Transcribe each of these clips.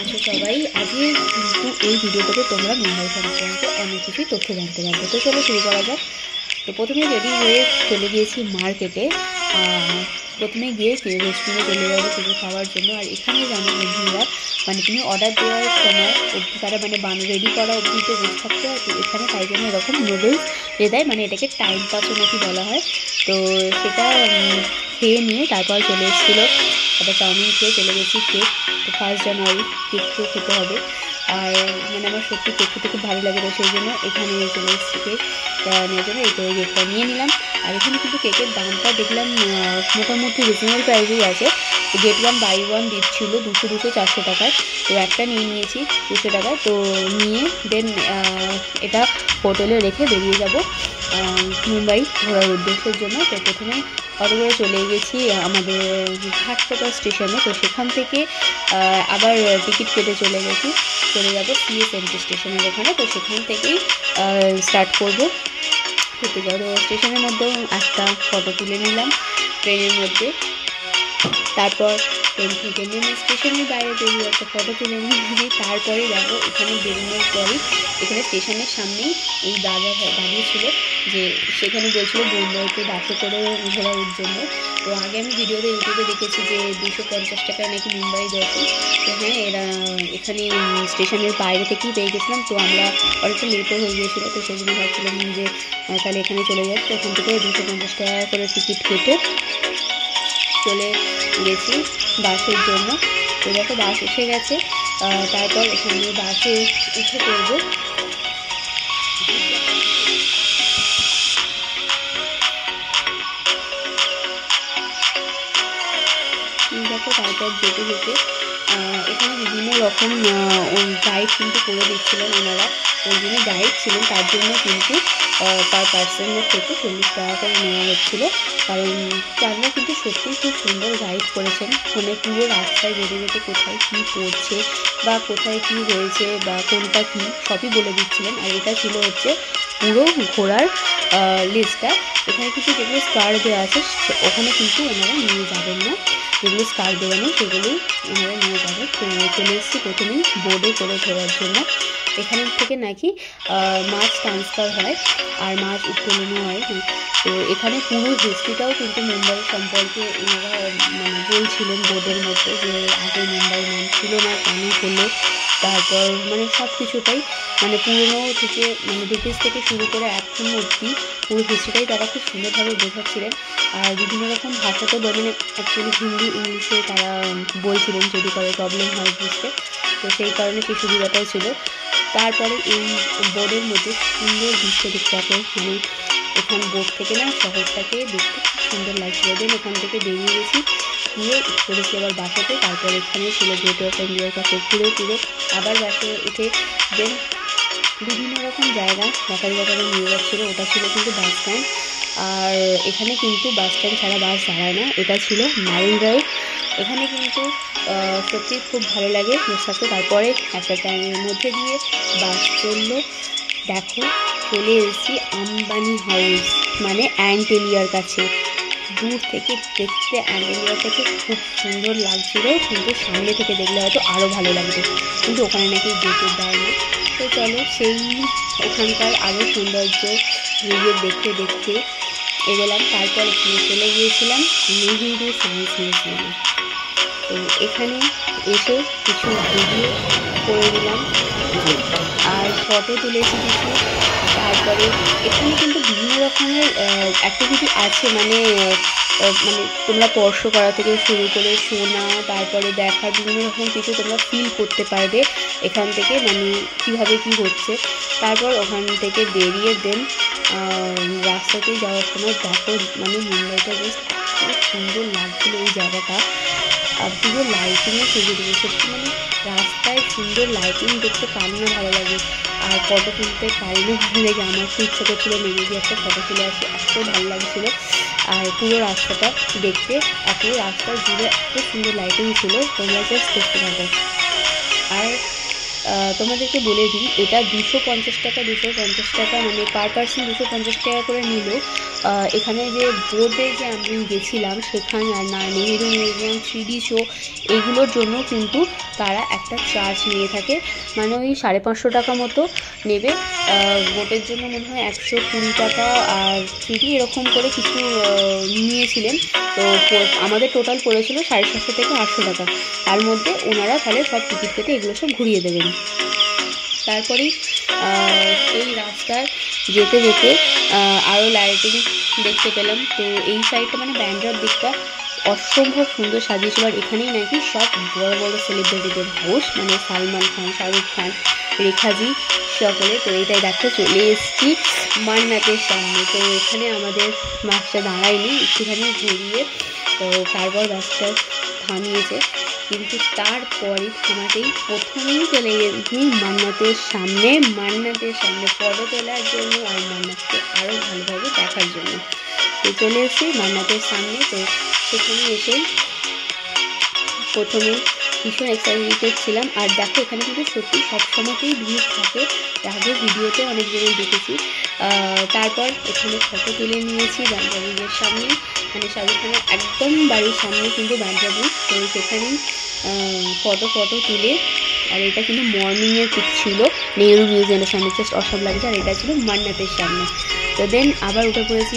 আছো সবাই? আজকে কিন্তু এই ভিডিওটাতে তোমরা মুম্বাই সংক্রান্ত অনেক কিছুই তথ্য জানতে পারবে। তো চলো শুরু করা যাক। তো প্রথমে রেডি হয়ে চলে গিয়েছি মার্কেটে। প্রথমে গিয়ে রেস্টুরেন্টে চলে যাবো কিছু খাওয়ার জন্য। আর এখানে জানো বন্ধুরা, মানে তুমি অর্ডার দেওয়ার সময় অবধি তারা মানে রেডি করা অবধি তো বসে থাকতে হয়। তো এখানে তাই জন্য এরকম নুডলস দিয়ে দেয়, মানে এটাকে টাইম পাসও নাকি বলা হয়। তো সেটা খেয়ে নিয়ে তারপর চলে এসেছিলো একটা চাউমিন খেয়ে চলে গেছি কেক। তো 1 জানুয়ারি কেক তো খেতে হবে। আর মানে আমার সত্যি কেক খেতে খুব ভালো লাগে, তো সেই জন্য এখানে চলে এসেছি কেক নেওয়ার জন্য। এই তো এই কেকটা নিয়ে নিলাম। আর এখানে কিন্তু কেকের দামটা দেখলাম মোটামুটি রিজনেবল প্রাইসেই আছে। গেট 1 বাই 1 দিচ্ছিলো 200 400 টাকায়। তো একটা নিয়ে নিয়েছি 200 টাকায়। তো নিয়ে দেন এটা হোটেলে রেখে বেরিয়ে যাব মুম্বাই ঘোরার উদ্দেশ্যের জন্য। তো প্রথমে অটো করে চলে গেছি আমাদের ঘাটকোটা স্টেশনে। তো সেখান থেকে আবার টিকিট কেটে চলে যাব সিএসএমটি স্টেশনের ওখানে। তো সেখান থেকেই স্টার্ট করবো ঘুরতে যাওয়া। তো স্টেশনের মধ্যেও একটা ফটো তুলে নিলাম ট্রেনের মধ্যে। তারপর ট্রেন থেকে নেমে স্টেশনের বাইরে বেরিয়ে একটা ফটো তুলে নিয়েছি। তারপরে দেখো এখানে বেরোনোর পরেই এখানে স্টেশনের সামনেই এই দাঁড়িয়েছিল, যে সেখানে বলছিল মুম্বাইতে বাসে করে ঘোরার জন্য। তো আগে আমি ভিডিওতে ইউটিউবে দেখেছি যে 250 টাকায় নাকি মুম্বাই দর্শন। তো হ্যাঁ, এরা এখানে স্টেশনের বাইরে থেকেই পেয়ে গেছিলাম। তো আমরা অনেকটা লেটও হয়ে গিয়েছিলো, তো সেই জন্য ভাবছিলাম যে তাহলে এখানে চলে যাচ্ছে। এখান থেকে 250 টাকা করে টিকিট কেটে চলে গেছি বাসের জন্য। তো দেখো বাস এসে গেছে। তারপর এখানে বাসে উঠে পড়বো। দেখো তারপর যেতে যেতে এখানে বিভিন্ন রকম গাইড কিন্তু করে দিচ্ছিলেন ওনারা। ওই যিনি গাইড ছিলেন তার জন্য কিন্তু পার পার্সনের থেকে 40 টাকা করে নেওয়া হচ্ছিলো। কারণ তারা কিন্তু সত্যিই খুব সুন্দর গাইড করেছেন। মানে পুরো রাস্তায় যেতে যেতে কোথায় কী পড়ছে বা কোথায় কী হয়েছে বা কোনটা কী সবই বলে দিচ্ছিলেন। আর এটা ছিল হচ্ছে পুরো ঘোরার লিস্টটা। এখানে কিন্তু যেগুলো স্টার দেওয়া আছে ওখানে কিন্তু ওনারা নিয়ে যাবেন না, যেগুলো স্টার দেওয়া নেই সেগুলোই ওনারা নিয়ে যাবে। তো চলে এসেছি প্রথমেই বোর্ডে করে ঘোরার জন্য। এখান থেকে নাকি মাছ ট্রান্সফার হয় আর মাছ উত্তোলনও হয়। তো এখানে পুরো হিস্ট্রিটাও কিন্তু মুম্বাই সম্পর্কে ওনারা মানে বলছিলেন বোর্ডের মধ্যে, যে আগে মুম্বাই নাম ছিল না, কেন হলো, তারপর মানে সব কিছুটাই মানে পুরনো থেকে মানে ব্রিটিশ থেকে শুরু করে এখন অবধি পুরো হিস্ট্রিটাই তারা খুব সুন্দরভাবে বোঝাচ্ছিলেন। আর বিভিন্ন রকম ভাষাতে মানে অ্যাকচুয়ালি হিন্দি ইংলিশে তারা বলছিলেন যদি কারো প্রবলেম হয় বুঝতে। তো সেই কারণে সেই সুবিধাটাও ছিল। তারপরে এই বোর্ডের মধ্যে সুন্দর দৃশ্য দেখতে পাবে, মানে এখান বোর্ড থেকে না শহরটাকে দেখতে খুব সুন্দর লাগছিল। দেন এখান থেকে বেরিয়ে গেছি, গিয়ে চলেছি আবার বাসাতে। তারপর এখানে ছিল গেট অফ ইন্ডিয়ার কাছে ঘুরে আবার বাসে উঠে দেন বিভিন্ন রকম জায়গা দেখার নিয়ে যাচ্ছিলো। ওটা ছিল কিন্তু বাস স্ট্যান্ড। আর এখানে কিন্তু বাস স্ট্যান্ড ছাড়া বাস দাঁড়ায় না, এটা ছিল মারিন ড্রাইভ। এখানে কিন্তু সত্যি খুব ভালো লাগে বসে থাকতে। তারপরে একটা টাইমের মধ্যে দিয়ে বাস চললো। দেখো চলে এসেছি আম্বানি হাউস, মানে অ্যান্টেলিয়ার কাছে। দূর থেকে দেখতে অ্যান্টেলিয়াটাকে খুব সুন্দর লাগছিল, কিন্তু সামনে থেকে দেখলে হয়তো আরও ভালো লাগবে, কিন্তু ওখানে নাকি যেতে দেয় না। তো চলো সেই ওখানকার আরও সৌন্দর্য নিজের দেখতে এগোলাম। তারপর এখানে চলে গিয়েছিলাম নেহেরু সায়েন্স মিউজিয়ামে। তো এখানে এসে কিছু ভিডিও করে দিলাম আর ফটো তুলেছি কিছু। তারপরে এখানে কিন্তু বিভিন্ন রকমের অ্যাক্টিভিটি আছে, মানে তোমরা স্পর্শ করা থেকে শুরু করে শোনা, তারপরে দেখার বিভিন্ন রকম কিছু তোমরা ফিল করতে পারবে এখান থেকে, মানে কীভাবে কী হচ্ছে। তারপর ওখান থেকে বেরিয়ে দেন রাস্তাতে যাওয়ার সময় দেখো মানে মুম্বাইটা বেশ খুব সুন্দর লাগছিলো এই জায়গাটা। আর পুরো লাইটিংয়ে সেজে দেবে সত্যি, মানে রাস্তায় সুন্দর লাইটিং দেখতে কার না ভালো লাগে। আর ফটো তুলতে কারণে ভালো লাগে, আমার খুব ইচ্ছা করছিলো নেমে গিয়ে একটা ফটো তুলে আসে, এত ভালো লাগছিলো। আর পুরো রাস্তাটা দেখতে, আর পুরো রাস্তার জুড়ে এত সুন্দর লাইটিং ছিল, তোমরা জাস্ট দেখতে পাবে। আর তোমাদেরকে বলে দিই, এটা 250 টাকা মানে পার পার্সন 250 টাকা করে নিল। এখানে যে বোর্ডে যে আমি গেছিলাম সেখানে আর না নেহেরু মিউজিয়াম 3D শো এগুলোর জন্য কিন্তু তারা একটা চার্জ নিয়ে থাকে, মানে ওই 550 টাকা মতো নেবে। বোটের জন্য মনে হয় 120 টাকা আর 3D এরকম করে কিছু নিয়েছিলেন। তো আমাদের টোটাল পড়েছিল 750 থেকে 800 টাকা। তার মধ্যে ওনারা তাহলে সব টিকিট কেটে এগুলো সব ঘুরিয়ে দেবেন। তারপরেই এই রাস্তায় যেতে যেতে আরও লাইটিং দেখতে পেলাম। তো এই সাইডটা মানে ব্যান্ড্রার দিকটা অসম্ভব সুন্দর সাজিয়েছিল। আর এখানেই নাকি সব বড় বড় সেলিব্রিটিদের হাউস, মানে সালমান খান, শাহরুখ খান, রেখাজি সকলে। তো এইটাই দেখতে চলে এসেছি মান্নাতের সামনে। তো এখানে আমাদের বাসটা দাঁড়ায়নি, একটুখানি ঘুরিয়ে তো তারপর বাসটা থামিয়েছে। কিন্তু তারপরে থামাতেই প্রথমেই চলে গেছি মান্নাতের সামনে ফটো তোলার জন্য আর মান্নাতকে আরও ভালোভাবে দেখার জন্য। তো চলে এসেছি মান্নাতের সামনে। তো সেখানে এসে প্রথমে ভীষণ এক্সাইটেড ছিলাম। আর দেখো এখানে কিন্তু সত্যি সবসময়তেই ভিড় থাকে, আগে ভিডিওতে অনেক জায়গায় দেখেছি। তারপর এখানে ফটো তুলে নিয়েছি বান্ধবীদের সামনে, মানে শাহরুখ খানের একদম বাড়ির সামনে কিন্তু বান্ধবী। তো সেখানেই ফটো তুলে, আর এটা কিন্তু মর্নিংয়ের পিক ছিল নেহেরু মিউজিয়ামের সামনে, জাস্ট অসম লাগছে। আর এটা ছিল মান্নাতের সামনে। তো দেন আবার উঠে পড়েছি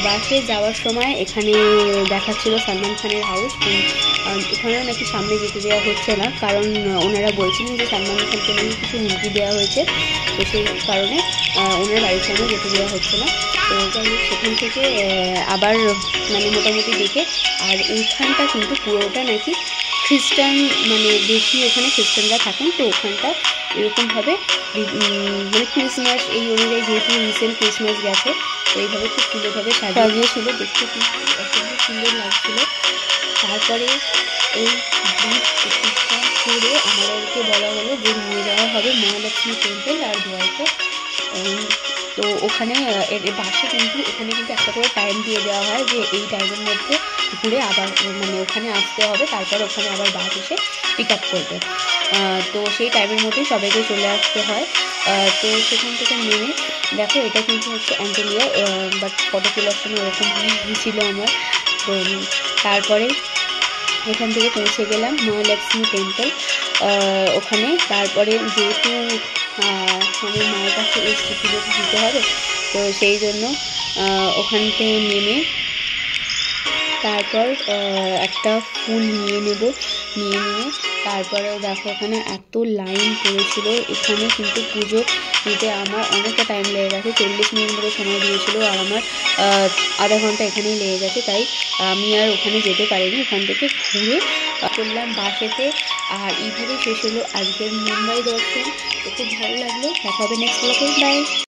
বাসে যাওয়ার সময় এখানে দেখাচ্ছিল সালমান খানের হাউস। এখানেও নাকি সামনে যেতে দেওয়া হচ্ছে না, কারণ ওনারা বলছিলেন যে সালমান খানকে নাকি কিছু হুমকি দেওয়া হয়েছে, তো সেই কারণে ওনার বাড়ির সামনে যেতে দেওয়া হচ্ছে না। তো যাই হোক সেখান থেকে আবার মানে মোটামুটি দেখে, আর ওইখানটা কিন্তু পুরোটা নাকি খ্রিস্টান, মানে বেশি ওখানে খ্রিস্টানরা থাকেন। তো ওখানটা এরকমভাবে মানে ক্রিসমাস এই অনুযায়ী, যেহেতু রিসেন্ট ক্রিসমাস গেছে, তো এইভাবে খুব সুন্দরভাবে সাজিয়েছিল, দেখতে খুব অসম্ভব সুন্দর লাগছিল। তারপরে এই ব্রিজ প্রতিষ্ঠা করে আমাদেরকে বলা হলো যে নিয়ে যাওয়া হবে মহালক্ষ্মী টেম্পল আর দ্বারকা। তো ওখানে বাসে কিন্তু এখানে কিন্তু একটা করে টাইম দিয়ে দেওয়া হয় যে এই টাইমের মধ্যে ঘুরে আবার মানে ওখানে আসতে হবে, তারপর ওখানে আবার বাস এসে পিক আপ করবে। তো সেই টাইমের মধ্যেই সবাইকে চলে আসতে হয়। তো সেখান থেকে নেমে দেখো এটা কিন্তু হচ্ছে অ্যান্টোলিয়া, বাট ফটো তোলার সময় ওরকম ছিল আমার। তো তারপরে এখান থেকে পৌঁছে গেলাম মহালক্ষ্মী টেম্পল ওখানে। তারপরে যেহেতু আমি মায়ের কাছে এসে পুজো দিতে হবে, তো সেই জন্য ওখান থেকে নেমে তারপর একটা ফুল নিয়ে নিয়ে তারপরে দেখো এখানে এত লাইন পড়েছিল। এখানে কিন্তু পুজো দিতে আমার অনেকটা টাইম লেগে গেছে, 40 মিনিট মতো সময় দিয়েছিল, আর আমার আধা ঘন্টা এখানেই লেগে গেছে। তাই আমি আর ওখানে যেতে পারিনি, ওখান থেকে ঘুরে করলাম বাসেতে। আর এইভাবে শেষ হলো আজকের মুম্বাই দর্শন। তো খুব ভালো লাগলো, দেখা হবে নেক্সট ব্লগে, বাই।